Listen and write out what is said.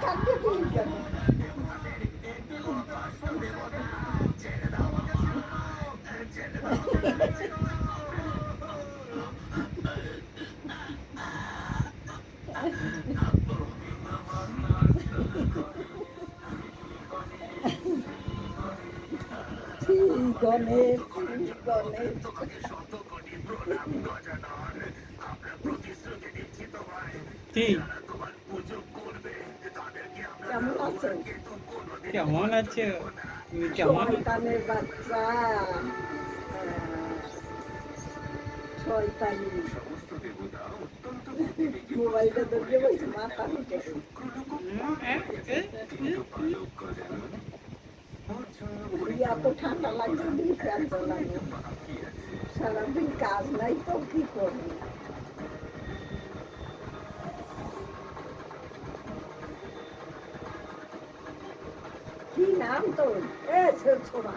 কান্দে দিলি কেন? শ্রী গণেশ, শ্রী গণেশ। কি কেমন আছেন? কেমন আছে? তুমি কেমন? শয়তানের বাচ্চা, শয়তানি। মোবাইলটা ধরিয়ে বলছে মাথা নিতে। এত ঠান্ডা লাগছে, দিন ফ্যান চালানো। সারাদিন কাজ নাই তো কি করবো? কি নাম তোর? এ ছোড়া